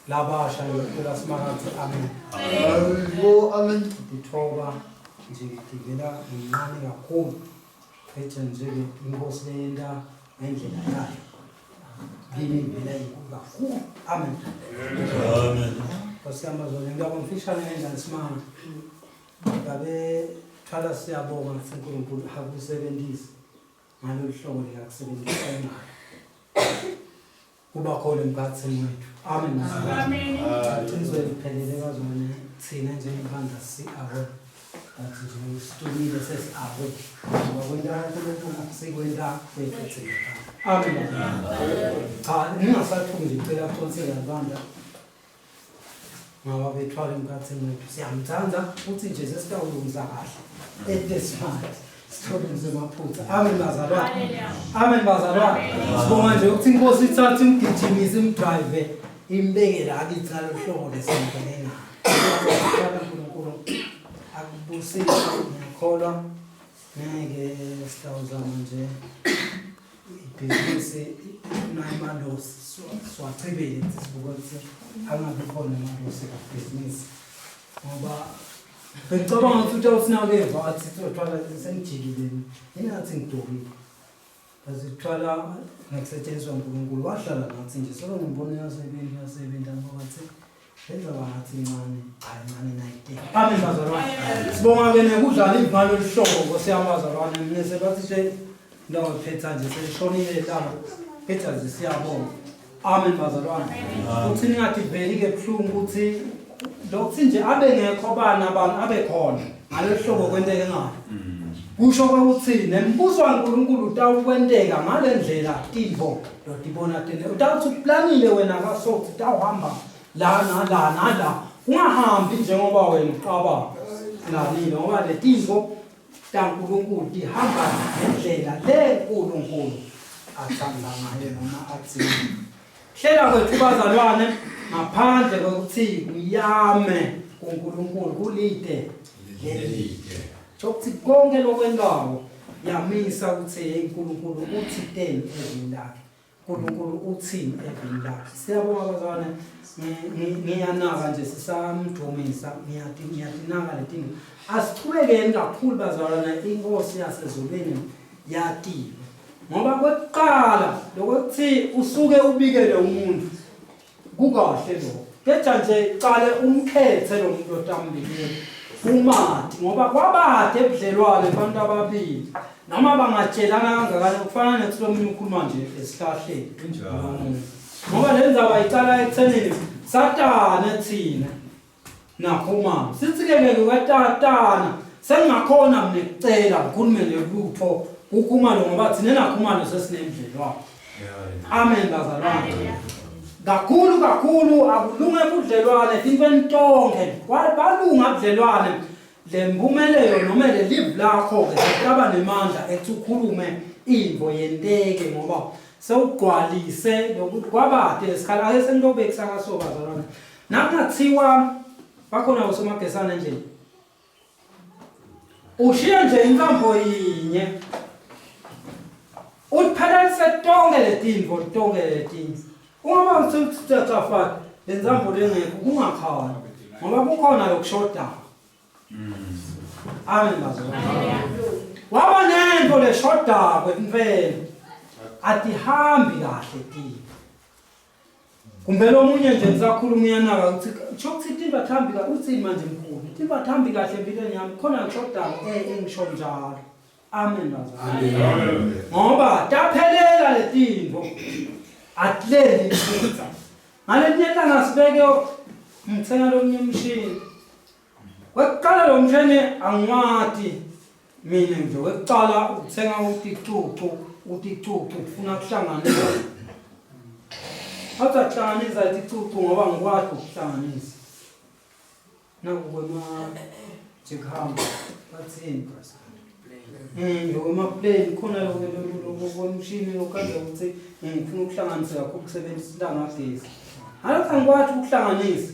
Labasha ngicela simakathe amen. Amen. Ngithoba nje ngivela ngincane kakhulu ethe nje inkosi leyenda ngendlela yayo. Kimi ngivela inkulu kakhulu. Amen. Amen. Kwasikambazona ngiyabongifishane ngendlela simanga. Ngabe thwala siyabonga uNkulunkulu hakusebenzisa ngalo hlobo likakusebenzisa imali. Kuba khona emkhathini wethu. Amen. Amen. Thizwe liphelele bazona thina njengabanda siawe. Bathi nje situmile sesiawe. Ngoba kwenta uNkulunkulu akusekwenta kwethu. Amen. Cha ningasathungi ngicela kuthonsela abanda. Ngoba bethwala emkhathini wethu siyamthanda futhi nje sesitawulungisa kahle. Edesimali. Sithobenze maphutha. Amen bazalwane. Amen bazalwane. Sibonga nje ukuthi inkosi ithathe imgijimisa imdrive imbeke la kithi ngalohlobo lesenkelena. uNkulunkulu akubusise ngiyakholwa ngeke sitawuzama nje ibhizinisi nayimalosi swachibele sibuka ukuthi angabe khona imalosi ebhizinisi. Ngoba ngicabanga ukuthi usinakeva athi sithwala sengijikile inathi ngidobile bazithwala ngokusetshenziswa uNkulunkulu wahlala nathi nje solo ngibona yasebenza ngoba athi benza bangathi incane cha incane nayide. Amen bazalwane. Sibonga ke nekudlala ivalo lihlobo ngosiyabazalwane mina sebathi nje ndawo phetha nje seshonile labo phetha nje siyabonga. Amen bazalwane. Uthi ningathi veli ke buhlungu ukuthi lokuthi nje abe ngekho bana abantu abe khona ngalehlobo kwenteke ngayo. Kusho ukuthi nembuzo kaNkulunkulu utawukwenteka ngalendlela ivo dodibona tene utawuthi uplanile wena kasokuthi utawuhamba la ungahambi njengoba wena uqaba ngalile ngoba letinto kaNkulunkulu ihamba ngendlela leNkulunkulu athanda ngayo noma athi hlela kwethu bazalwane ngaphandle kokuthi kuyame kuNkulunkulu kulide lelide ukuthi konke lokwendawo yamisa ukuthi uNkulunkulu uthi ten evini lakhe uNkulunkulu uthini evini lakhe. Siyabonga bazalwane ngiyanaka nje sisamdumisa ngiyatinaka letinto asichubekeni kakhulu bazalwane inkosi yasezulwini yakiwe ngoba kwekuqala lokuthi usuke ubikele umuntu kukahle lokho ketha nje cale umkhethe lo muntu otambile umati ngoba kwabade ebudlelwane abantu ababili noma bangatshelana kangakani kufana nekuthi omunye ukhuluma nje esihlahleni kunjalo ngoba lenza bayicala ekuthenini satana thina nakhoma sithi ke ngeke katatana sengakhona mina ekucela ngikhulume nelutho ukhumalo ngoba thina nakhumalo sesinemdlelwano. Amen bazalwane. Kakhulu akulunge budlelwane tinventonke balunga budlelwane lempumelelo noma le live lakho ke sitaba nemandla ethi imvo yenteke ngoba sewugqwalise lokuthi kwabade lesikhala ake sengilobekisa kaso bazalwane. Nakungathiwa bakhona usomagesana nje ushiya nje inkambo yinye utphalalise tonke letinvo ungaba ngitsitsafati lenzambo lengekho kungakhona ngoba kukhona yokushoda. Amen bazalwane. Waba nento leshoda kwemfene atihambi kahle ti. Kumbe lo munye nje ngisakhuluma uyanaka ukuthi chokuthi tinto athambi kahle uthi manje mkhulu. Tinto athambi kahle empilweni yami khona ngishoda engisho njalo. Amen bazalwane. Amen. Ngoba taphelela letinto atlendi iphutha. Ngalenyaka ngasibeke ngithenga lo mshini. Wekuqala lo mshini angwathi mina nje wekuqala ukuthenga uticucu ufuna kuhlanganisa. Hatta kuhlanganisa iticucu ngoba ngikwazi ukuhlanganisa. Nakukwema jikhamba bathini plane khona lo mshini lokade ukuthi ngifuna ukuhlanganisa kakhulu ukusebenzisa ilanga gesi. Alapha ngikwazi ukuhlanganisa.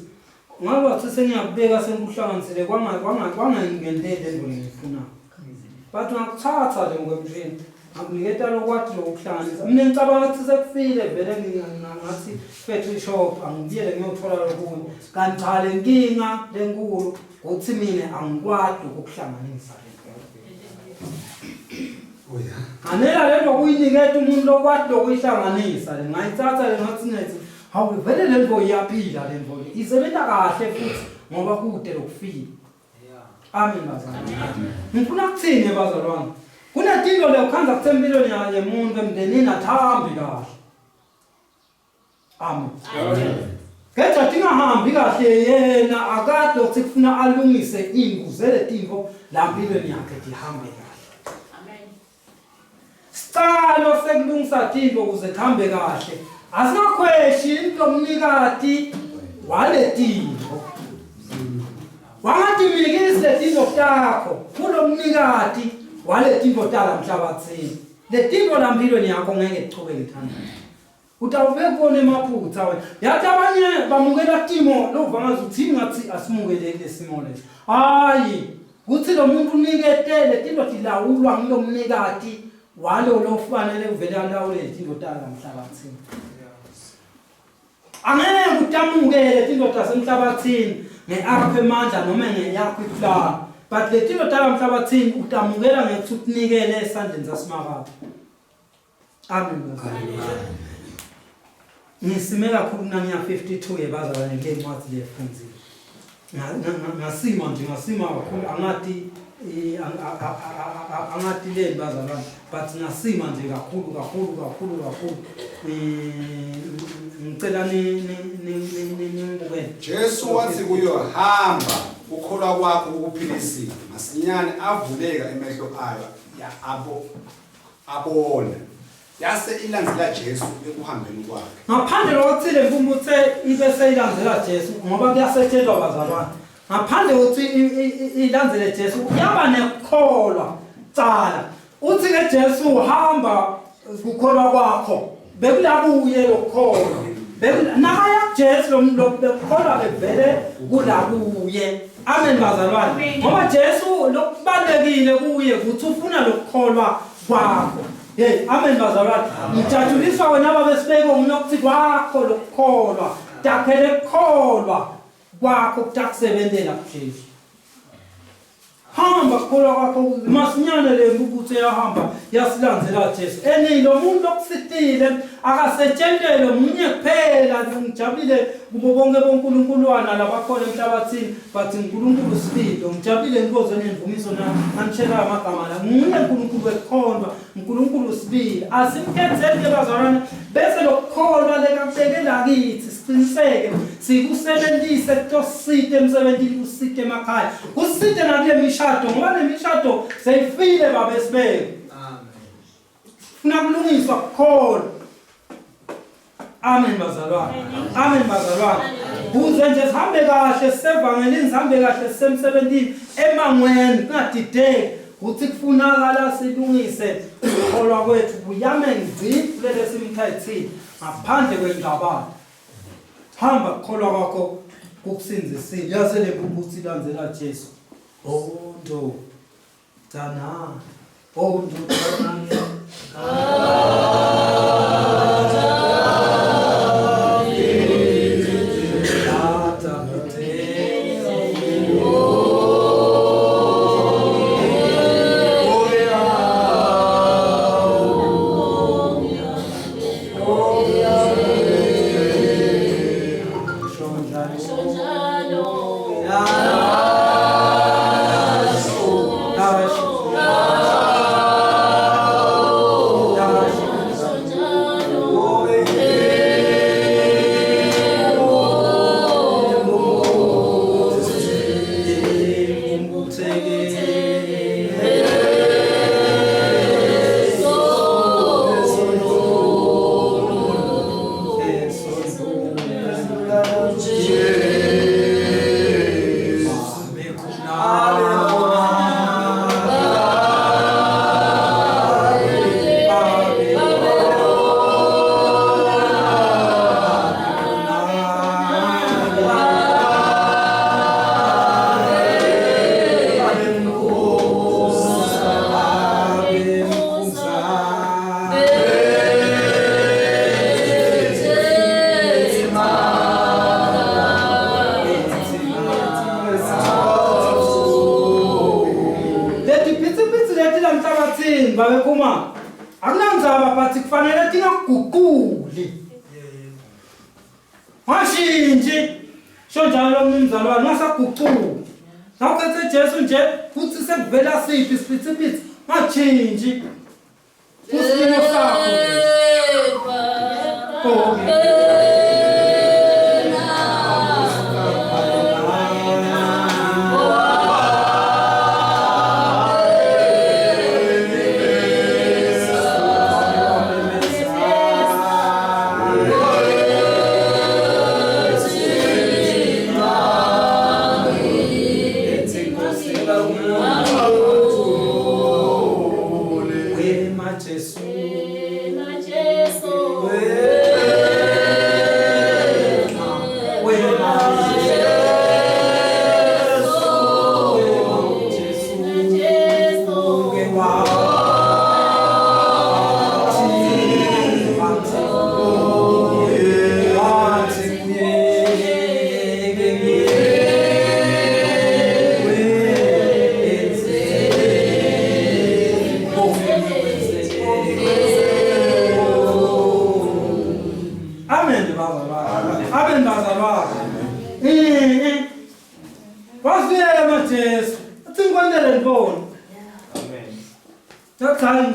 Ngabe wathi sengiyakubeka sengikuhlanganisile kwangayingendele into engifuna. Bathi ngakuthatha le ngomshini akuniketa lokwathi lokuhlanganisa. Mina ngicabanga ukuthi sekufile vele ngathi factory shop angibiyele ngiyothola lokunye. Kanti cha le nkinga lenkulu ukuthi mina angikwazi ukuhlanganisa le. Anela lento kuyiniketa umuntu lokwathi lokuyihlanganisa le ngayithatha le ngathi nethi hawu vele lento iyaphila lento le isebenza kahle futhi ngoba kude lokufika. Amen bazalwane. Ngifuna ukuthini bazalwane? Kunetinto lekukhanza kuthempilweni yemuntu emndenini athambi kahle. Amen. Ketha tingahambi kahle yena akade ukuthi kufuna alungise inguzele tinto la mpilweni yakhe tihambe kahle. Sicalo sekulungisa tinto ukuze kuhambe kahle. Asinakhweshi intomnikati wale tinto. Wangatimikisi le tinto takho kulo mnikati wale tinto tala emhlabathini. Le tinto la mpilweni yakho ngeke ichubeke ithanda. Utawubekona emaphutha wena. Yathi abanye bamukela timo lokuvangaza uthi ngathi asimukele lesimo leso. Hayi, kuthi lo muntu uniketele tinto tilawulwa ngilo mnikati walo lofanele uvele alawule izinto tala emhlabathini. Angeke utamukele izinto tasemhlabathini ngeakho emandla noma ngeyakho iplan. But le tinto tala emhlabathini utamukela ngekuthi ukunikele esandleni zasimakazi. Amen. Ngisime kakhulu nanya 52 yebazalwane le ncwadi lefundzile. Ngasima kakhulu angati le bazalwane but ngasima nje kakhulu ngicela ningibukele. Jesu wathi kuyo hamba ukholwa kwakho ukuphilisile masinyane avuleka emehlo ayo ya abona yase ilandzela Jesu ekuhambeni kwakhe. Ngaphandle lokuthi le mpumputhe ibe seyilandzela Jesu ngoba kuyasetshenzwa bazalwane. Ngaphandle ukuthi ilandzele Jesu yaba nekholwa cala. Uthi ke Jesu uhamba ukholwa kwakho bekulabuye lokholwa. Nakaya Jesu lokholwa bevele kulabuye. Amen bazalwane. Ngoba Jesu lokubalekile kuye ukuthi ufuna lokholwa kwakho. Hey, amen bazalwane. Ngijajuliswa wena babesibeko ngokuthi kwakho lokholwa. Takhele kholwa kwakho kutakusebenzela kuJesu. Hamba kholwa kwakho masinyane le mpumputhe yahamba yasilandzela Jesu. Lo muntu okusitile akasetshentelwe munye kuphela. Ngijabulile kubo bonke bonkulunkuluwana labakhona emhlabathini bathi uNkulunkulu sibili. Ngijabulile inkozo nemvumiso namtshela amagama la munye uNkulunkulu wekukhonzwa uNkulunkulu sibili. Asimkhethele bazalwane bese lokukholwa lekabekela kithi siqiniseke sikusebenzise tosite emsebenzini usite emakhaya usite nakule mishado ngoba le mishado seyifile babesibeke. Funa kulungiswa kukhona. Amen bazalwane. Amen bazalwane. Buze nje sihambe kahle sisevangelini sihambe kahle sisemsebenzini emangweni kungadideki ukuthi kufunakala silungise ukukholwa kwethu kuyame ngci kulele simkhethile ngaphandle kwengqabano. Hamba ukukholwa kwakho kukusinzisile yaze le bubuthi landzela Jesu. Oh ndo Dana. Oh ndo Dana. Akunanzaba bathi kufanele tingaguquli. Mashinji sho njalo mzalwane ngasaguquli. Nawukhethe Jesu nje futhi sekuvela siphi isiphithi machinji. Kusimo sakho.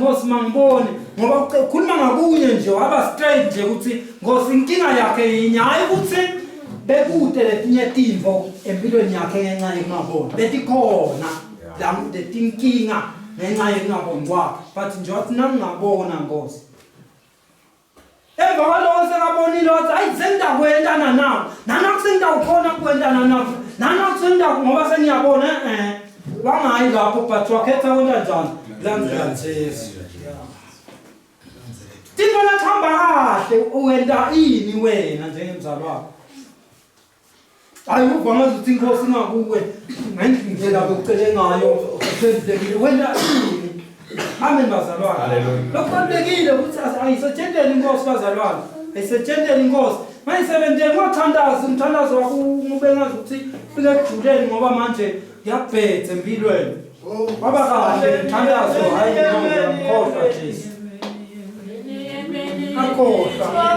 Ngosi mangibone ngoba ukhuluma ngakunye nje waba straight nje ukuthi Ngosi inkinga yakhe yinyaya ukuthi bekude letinye timvo empilweni yakhe ngenxa yokungaboni betikhona la letinkinga ngenxa yokungaboni kwakhe but nje wathi nangingabona Ngosi emva kwalokho sekabonile wathi ayi sengidakwentana nawo nanakusengidawukhona kuwentana nawo nanakusengida ngoba sengiyabona wangayi lapho but wakhetha kwenta njani landzela Jesu. Tinto lathamba kahle uwenta ini wena njengemzali wakho. Ayuva ngazuthi inkosi ngakuwe ngendlela bekucele ngayo usedlekile wena ini. Amen bazalwane. Haleluya. Lokubalekile ukuthi ayisetshentele inkosi bazalwane. Ayisetshentele inkosi. Mayisebenzele ngothandaza umthandazo wakho ube ngazi ukuthi fike ejuleni ngoba manje yabhethe empilweni. Baba kahle umthandazo hayi ngikhohlwa Jesu. siyakhohlwa.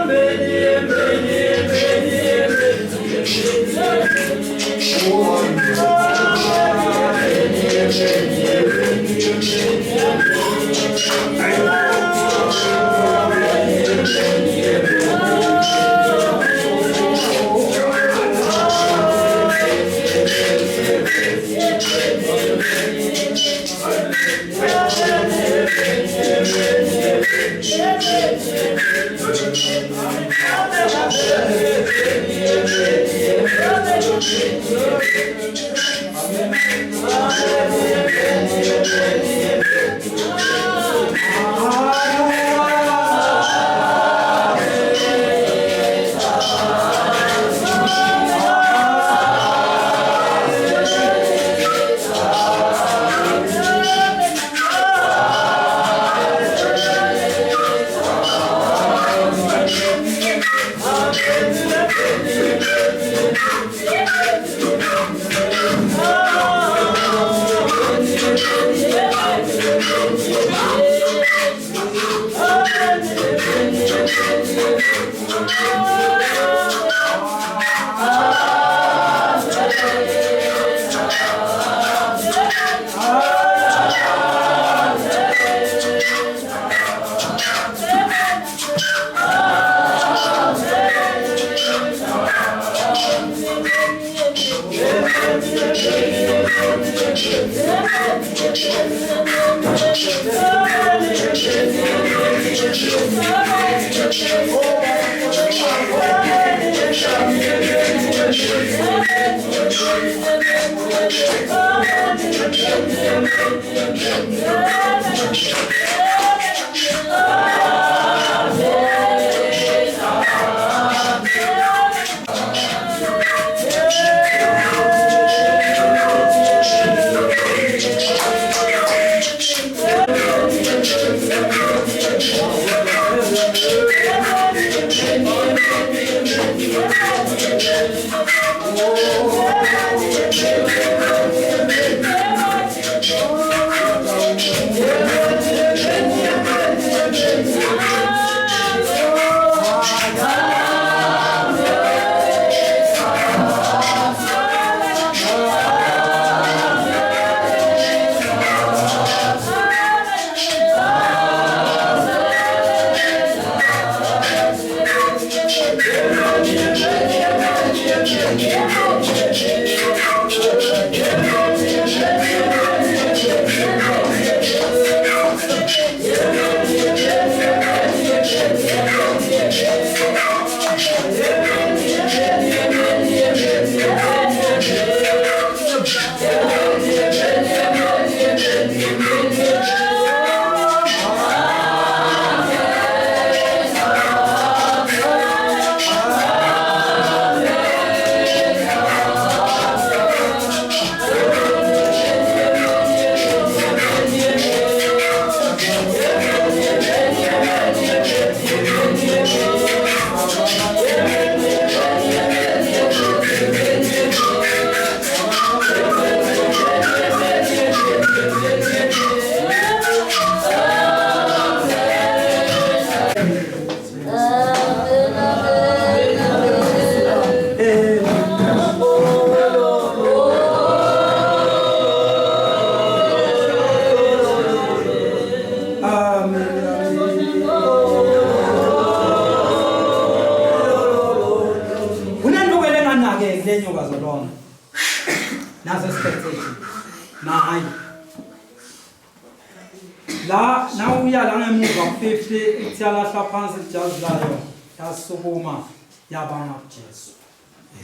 La nawuya la ngemuva 50 itsiyalahla phansi ijazi layo yasukuma yabanga kuJesu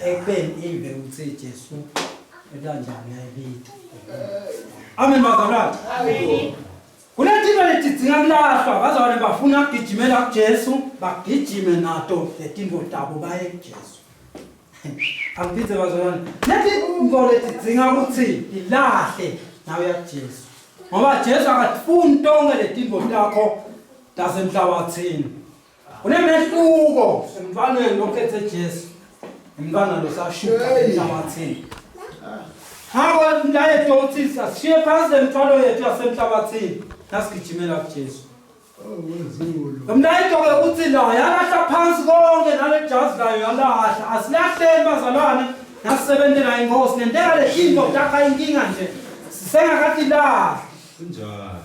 ekubeni imve ukuthi Jesu ekanjani yayibita. Amen bazalwane. Amen. Kulethi belidinga kulahlwa bazalwane bafuna ukugijimela kuJesu bagijime nato letinto tabo baye kuJesu. Angiphize bazalwane. Lethi ngole tidinga ukuthi ilahle nawe yakuJesu. Ngoba Jesu akafuni tonke letinto takho tasemhlabathini. Kunemehluko emntwaneni lokhethe Jesu. Umntwana lo sashuka emhlabathini. Hawo ndaye dothi sasiye phansi emthwalo yethu yasemhlabathini. Sasigijimela kuJesu. Umnayito-ke uthi la yalahla phansi konke nale jazi layo yalahla. Asilahleni bazalwane nasisebenzela inkosi nenteka le into takha inkinga nje. Sisengakathi la. Kunjani?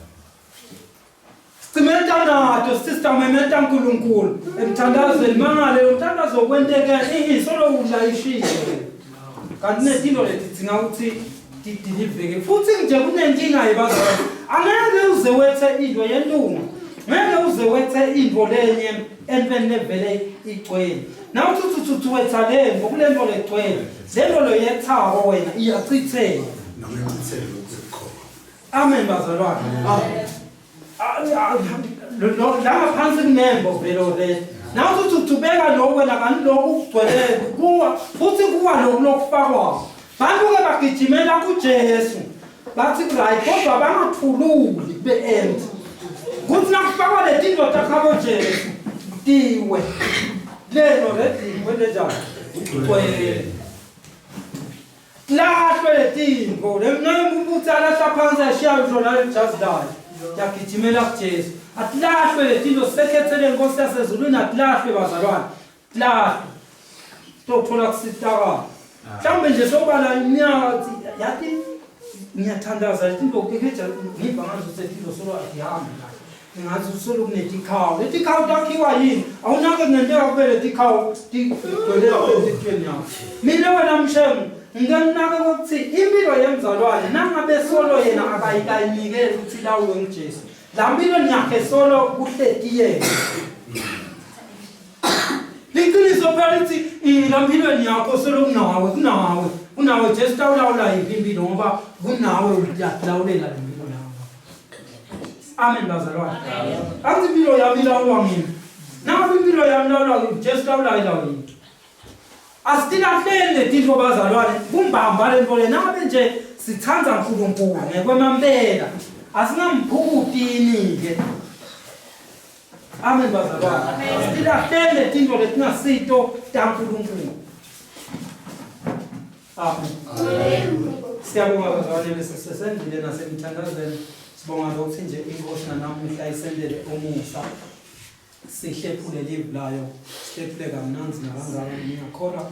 Simenta nato sister mementa uNkulunkulu. Emthandazweni mangale umthandazo kwenteke isolo ulayishile. Kanti nezinto leti tsinga ukuthi didiliveke futhi nje kunenkinga yebazalwane. Angeke uze wethe into yentunga. Ngeke uze wethe into lenye empene vele igcwele. Nawu uthi wetha le ngokulento legcwele. Lento lo yethako wena iyachitheka. Noma imithelo ukukhona. Amen bazalwane. La phansi kunembo velo le. Nawu uthi ubeka lo wena kanti lo ukugcwele kuwa futhi kuwa lo lokufakwa. Bantu ke bagijimela kuJesu. Bathi right kodwa bangathululi beend. Kuthi nakufakwa le tinto takhabo Jesu. Diwe. Lelo lediwe lenjani? Ugcwele. Lahlwe le tinto. Lemnayimbuthana saphansi ashiya jona just die. Yakijimela kuJesu. Atlahlwe le tinto sekhethele inkosi yasezulwini atlahlwe bazalwane. Tlahlwe. Tokuthola kusitaka. Mhlawumbe nje sobala iminyaka yathi ngiyathandaza into ngeja ngiba ngazo setilo solo akihambi la. Ngathi solo kunetikhawu. Letikhawu takhiwa yini? Awunake ngenteka kubele tikhawu tigcwele ezithweni yakho. Mina wena mshengu nginganaka ukuthi impilo yemzalwane nangabe solo yena akayikayinikeli ukuthi lawe nguJesu. La mpilo yakhe solo uhleti yena. Liqiniso phakathi la mpilo yakho solo kunawe Jesu tawulawula impilo ngoba kunawe uyalawulela le mpilo yakho. Amen bazalwane. Athi impilo yami ilawulwa mina. Nawe impilo yami ilawulwa Jesu tawulawula yini? Asilahleni letinto bazalwane kumbamba lento le nabe nje sithanda uNkulunkulu ngekwemambela asingamphukutini ke. Amen bazalwane. Asilahleni letinto letingasito taNkulunkulu. Amen. Siyabonga bazalwane bese sesendile nasemthandazweni. Sibonga ukuthi nje inkosi namuhla isendele umusa. Sihlephule live layo. Sihlephule kamnanzi nabangani ngiyakholwa